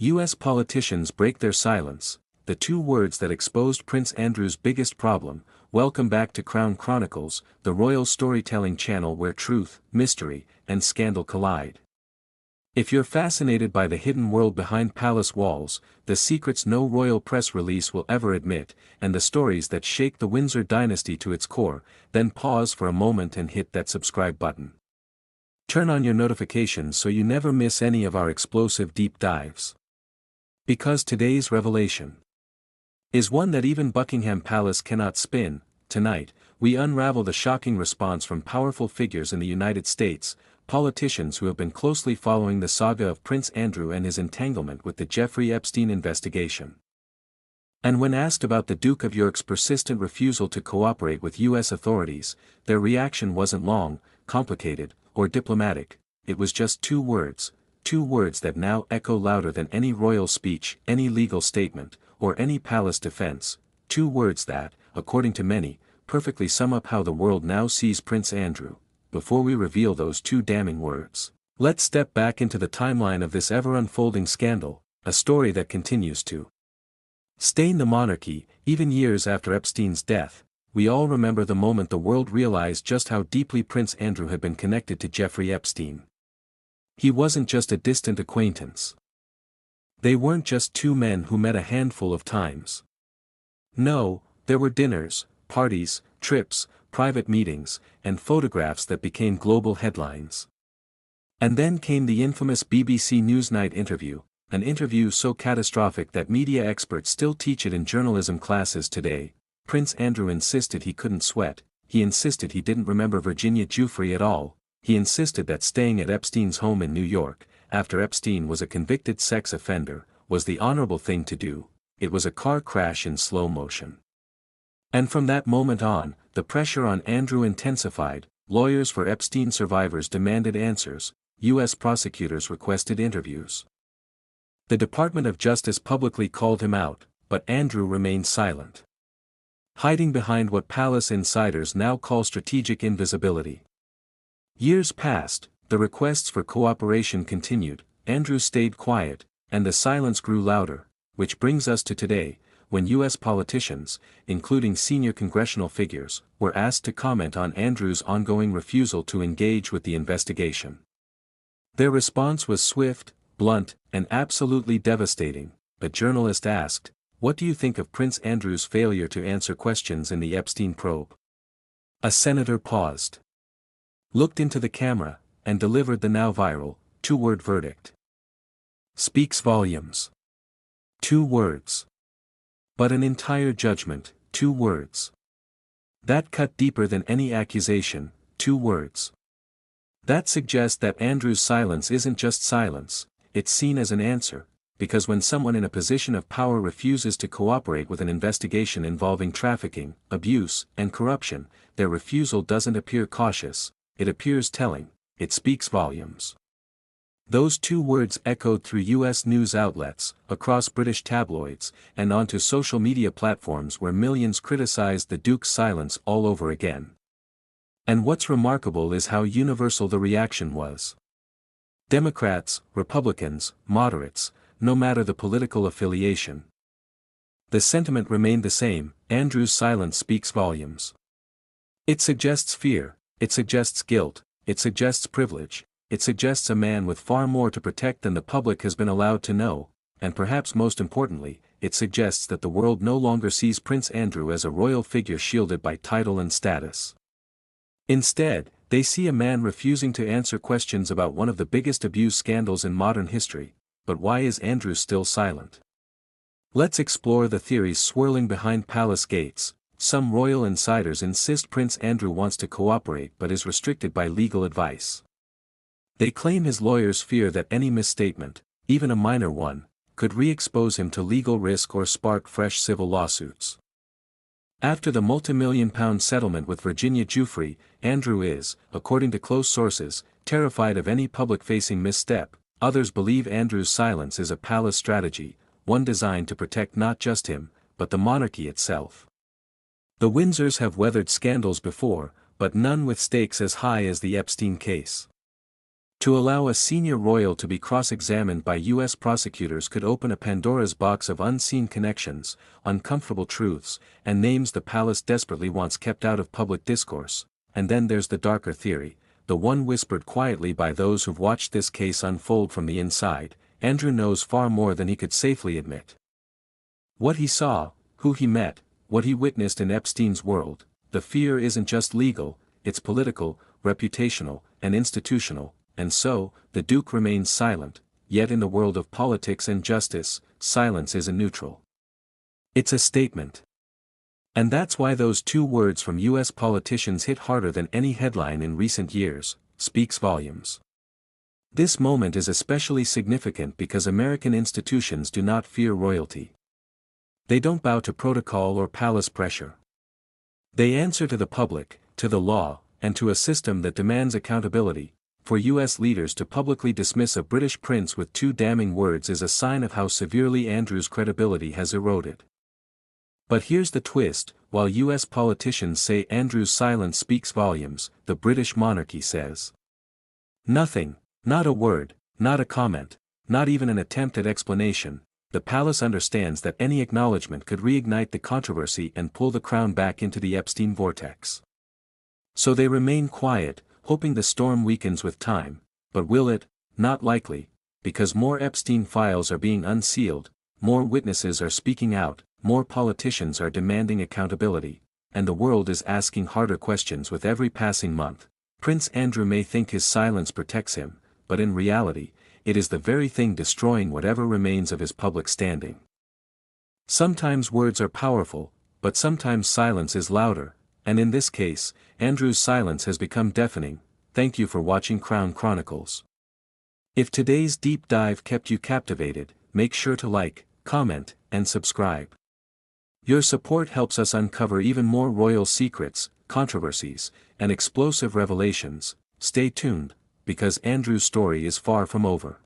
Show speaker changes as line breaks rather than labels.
U.S. politicians break their silence, the two words that exposed Prince Andrew's biggest problem. Welcome back to Crown Chronicles, the royal storytelling channel where truth, mystery, and scandal collide. If you're fascinated by the hidden world behind palace walls, the secrets no royal press release will ever admit, and the stories that shake the Windsor dynasty to its core, then pause for a moment and hit that subscribe button. Turn on your notifications so you never miss any of our explosive deep dives. Because today's revelation is one that even Buckingham Palace cannot spin. Tonight, we unravel the shocking response from powerful figures in the United States, politicians who have been closely following the saga of Prince Andrew and his entanglement with the Jeffrey Epstein investigation. And when asked about the Duke of York's persistent refusal to cooperate with U.S. authorities, their reaction wasn't long, complicated, or diplomatic. It was just two words that now echo louder than any royal speech, any legal statement, or any palace defense, two words that, according to many, perfectly sum up how the world now sees Prince Andrew. Before we reveal those two damning words, let's step back into the timeline of this ever-unfolding scandal, a story that continues to stain the monarchy. Even years after Epstein's death, we all remember the moment the world realized just how deeply Prince Andrew had been connected to Jeffrey Epstein. He wasn't just a distant acquaintance. They weren't just two men who met a handful of times. No, there were dinners, parties, trips, private meetings, and photographs that became global headlines. And then came the infamous BBC Newsnight interview, an interview so catastrophic that media experts still teach it in journalism classes today. Prince Andrew insisted he couldn't sweat, he insisted he didn't remember Virginia Giuffre at all, he insisted that staying at Epstein's home in New York, after Epstein was a convicted sex offender, was the honorable thing to do. It was a car crash in slow motion. And from that moment on, the pressure on Andrew intensified. Lawyers for Epstein survivors demanded answers, U.S. prosecutors requested interviews. The Department of Justice publicly called him out, but Andrew remained silent, hiding behind what palace insiders now call strategic invisibility. Years passed, the requests for cooperation continued, Andrew stayed quiet, and the silence grew louder, which brings us to today, when U.S. politicians, including senior congressional figures, were asked to comment on Andrew's ongoing refusal to engage with the investigation. Their response was swift, blunt, and absolutely devastating. A journalist asked, "What do you think of Prince Andrew's failure to answer questions in the Epstein probe?" A senator paused, looked into the camera, and delivered the now viral, two-word verdict. Speaks volumes. 2 words. But an entire judgment, 2 words. That cut deeper than any accusation, 2 words. That suggests that Andrew's silence isn't just silence, it's seen as an answer, because when someone in a position of power refuses to cooperate with an investigation involving trafficking, abuse, and corruption, their refusal doesn't appear cautious, it appears telling, it speaks volumes. Those 2 words echoed through U.S. news outlets, across British tabloids, and onto social media platforms where millions criticized the Duke's silence all over again. And what's remarkable is how universal the reaction was. Democrats, Republicans, moderates, no matter the political affiliation. The sentiment remained the same: Andrew's silence speaks volumes. It suggests fear, it suggests guilt, it suggests privilege. It suggests a man with far more to protect than the public has been allowed to know, and perhaps most importantly, it suggests that the world no longer sees Prince Andrew as a royal figure shielded by title and status. Instead, they see a man refusing to answer questions about one of the biggest abuse scandals in modern history. But why is Andrew still silent? Let's explore the theories swirling behind palace gates. Some royal insiders insist Prince Andrew wants to cooperate but is restricted by legal advice. They claim his lawyers fear that any misstatement, even a minor one, could re-expose him to legal risk or spark fresh civil lawsuits. After the multi-million-pound settlement with Virginia Giuffre, Andrew is, according to close sources, terrified of any public-facing misstep. Others believe Andrew's silence is a palace strategy, one designed to protect not just him, but the monarchy itself. The Windsors have weathered scandals before, but none with stakes as high as the Epstein case. To allow a senior royal to be cross-examined by U.S. prosecutors could open a Pandora's box of unseen connections, uncomfortable truths, and names the palace desperately wants kept out of public discourse. And then there's the darker theory, the one whispered quietly by those who've watched this case unfold from the inside. Andrew knows far more than he could safely admit. What he saw, who he met, what he witnessed in Epstein's world, the fear isn't just legal, it's political, reputational, and institutional. And so, the Duke remains silent, yet in the world of politics and justice, silence isn't neutral. It's a statement. And that's why those two words from U.S. politicians hit harder than any headline in recent years, speaks volumes. This moment is especially significant because American institutions do not fear royalty. They don't bow to protocol or palace pressure. They answer to the public, to the law, and to a system that demands accountability. For U.S. leaders to publicly dismiss a British prince with two damning words is a sign of how severely Andrew's credibility has eroded. But here's the twist: while U.S. politicians say Andrew's silence speaks volumes, the British monarchy says nothing, not a word, not a comment, not even an attempt at explanation. The palace understands that any acknowledgement could reignite the controversy and pull the crown back into the Epstein vortex. So they remain quiet, hoping the storm weakens with time. But will it? Not likely, because more Epstein files are being unsealed, more witnesses are speaking out, more politicians are demanding accountability, and the world is asking harder questions with every passing month. Prince Andrew may think his silence protects him, but in reality, it is the very thing destroying whatever remains of his public standing. Sometimes words are powerful, but sometimes silence is louder. And in this case, Andrew's silence has become deafening. Thank you for watching Crown Chronicles. If today's deep dive kept you captivated, make sure to like, comment, and subscribe. Your support helps us uncover even more royal secrets, controversies, and explosive revelations. Stay tuned, because Andrew's story is far from over.